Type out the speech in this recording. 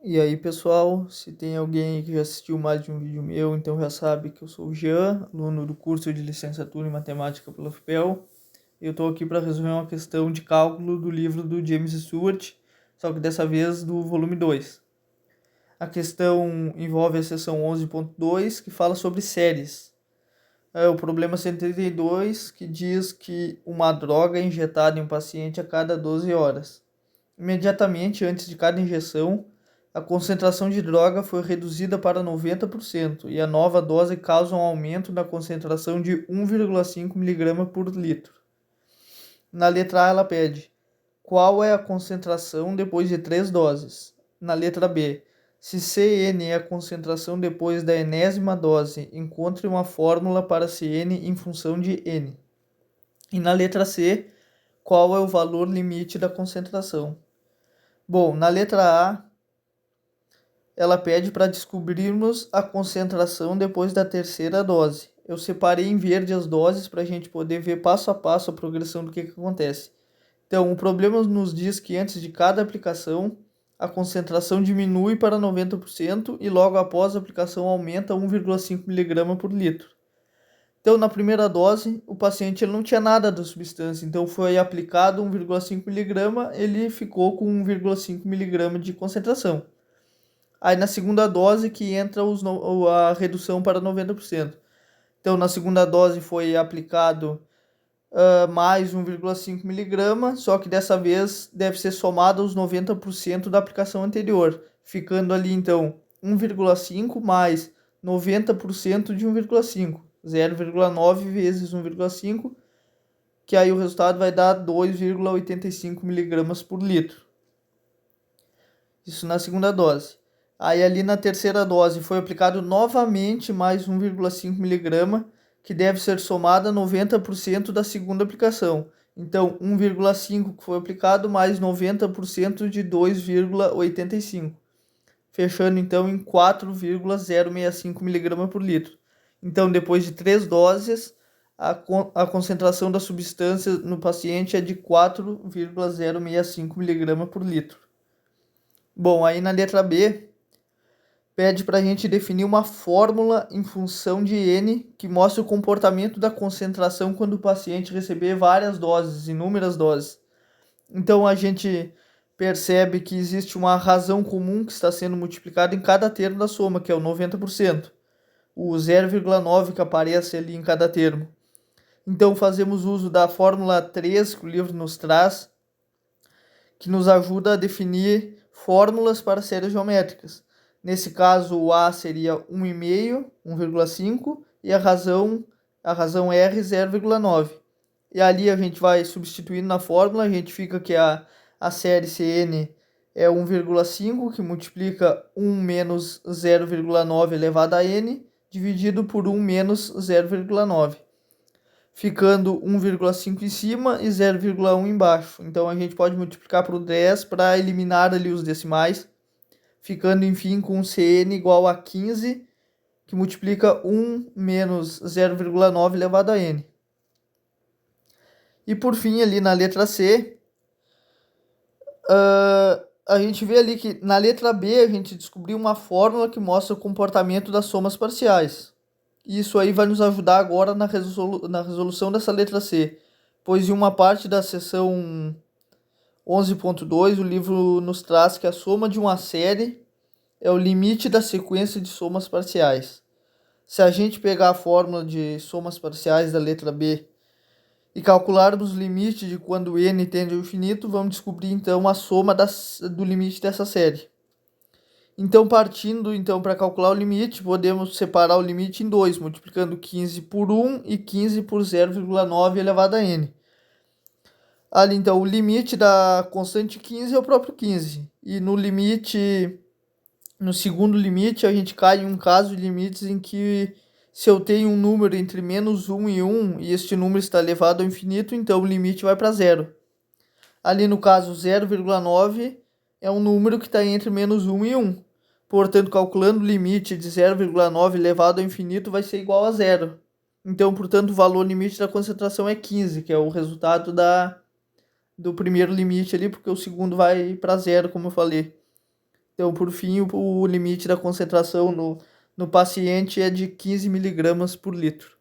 E aí, pessoal, se tem alguém que já assistiu mais de um vídeo meu, então já sabe que eu sou o Jean, aluno do curso de licenciatura em matemática pela FPEL. Eu estou aqui para resolver uma questão de cálculo do livro do James Stewart, só que dessa vez do volume 2. A questão envolve a seção 11.2, que fala sobre séries. O problema 132, que diz que uma droga é injetada em um paciente a cada 12 horas. Imediatamente antes de cada injeção, a concentração de droga foi reduzida para 90% e a nova dose causa um aumento na concentração de 1,5 mg por litro. Na letra A, ela pede qual é a concentração depois de 3 doses. Na letra B, se Cn é a concentração depois da enésima dose, encontre uma fórmula para Cn em função de n. E na letra C, qual é o valor limite da concentração. Bom, na letra A, ela pede para descobrirmos a concentração depois da terceira dose. Eu separei em verde as doses para a gente poder ver passo a passo a progressão do que acontece. Então, o problema nos diz que antes de cada aplicação, a concentração diminui para 90% e logo após a aplicação aumenta 1,5 mg por litro. Então, na primeira dose, o paciente ele não tinha nada da substância, então foi aplicado 1,5 mg, ele ficou com 1,5 mg de concentração. Aí na segunda dose que entra a redução para 90%. Então na segunda dose foi aplicado mais 1,5 mg, só que dessa vez deve ser somado aos 90% da aplicação anterior, ficando ali então 1,5 mais 90% de 1,5, 0,9 vezes 1,5, que aí o resultado vai dar 2,85 mg por litro. Isso na segunda dose. Aí ali na terceira dose foi aplicado novamente mais 1,5 mg, que deve ser somado a 90% da segunda aplicação. Então 1,5 que foi aplicado mais 90% de 2,85. Fechando então em 4,065 mg por litro. Então depois de 3 doses, a concentração da substância no paciente é de 4,065 mg por litro. Bom, aí na letra B, pede para a gente definir uma fórmula em função de n que mostre o comportamento da concentração quando o paciente receber várias doses, inúmeras doses. Então a gente percebe que existe uma razão comum que está sendo multiplicada em cada termo da soma, que é o 90%. O 0,9 que aparece ali em cada termo. Então fazemos uso da fórmula 3 que o livro nos traz, que nos ajuda a definir fórmulas para séries geométricas. Nesse caso, o A seria 1,5, 1,5 e a razão R 0,9. E ali a gente vai substituindo na fórmula, a gente fica que a série Cn é 1,5, que multiplica 1 menos 0,9 elevado a n, dividido por 1 menos 0,9. Ficando 1,5 em cima e 0,1 embaixo. Então a gente pode multiplicar por 10 para eliminar ali os decimais, ficando enfim com Cn igual a 15, que multiplica 1 menos 0,9 elevado a n. E por fim, ali na letra C, a gente vê ali que na letra B a gente descobriu uma fórmula que mostra o comportamento das somas parciais. Isso aí vai nos ajudar agora na resolução dessa letra C, pois em uma parte da seção 11.2 o livro nos traz que a soma de uma série é o limite da sequência de somas parciais. Se a gente pegar a fórmula de somas parciais da letra B e calcularmos o limite de quando n tende ao infinito, vamos descobrir então a soma do limite dessa série. Então, partindo para calcular o limite, podemos separar o limite em 2, multiplicando 15 por 1 e 15 por 0,9 elevado a n. Ali, então, o limite da constante 15 é o próprio 15. E no segundo limite, a gente cai em um caso de limites em que se eu tenho um número entre menos 1 e 1 e este número está elevado ao infinito, então o limite vai para zero. Ali no caso 0,9 é um número que está entre menos 1 e 1. Portanto, calculando o limite de 0,9 elevado ao infinito vai ser igual a zero. Então, portanto, o valor limite da concentração é 15, que é o resultado do primeiro limite ali, porque o segundo vai para zero, como eu falei. Então, por fim, o limite da concentração no paciente é de 15 miligramas por litro.